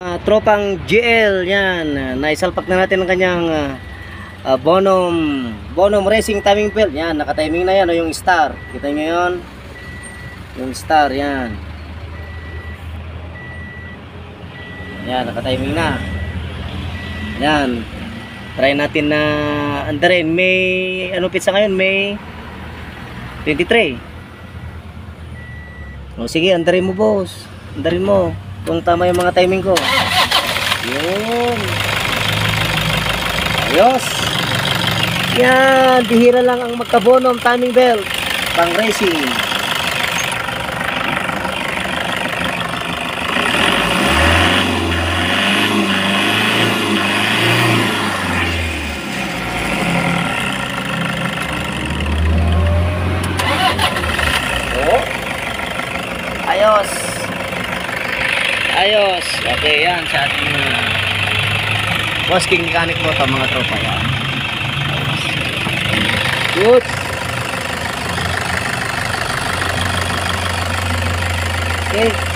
Tropang GL yan, naisalpak na natin ang kanyang Bonum Racing timing belt. Yan, naka-timing na yan, yung star. Kita nyo yun? Yung star, yan. Yan, naka-timing na. Yan. Try natin na andarin. May, ano pizza ngayon? May 23. O sige, andarin mo boss. Andarin mo. Kung tama yung mga timing ko. Yun. Ayos. Yan. Bihira lang ang magkabonom timing belt. Pang racing. Oh. Ayos. Ayos. Okay, yan sa ating Boss King Mechanic mo ito mga tropa. Yan. Good. Okay.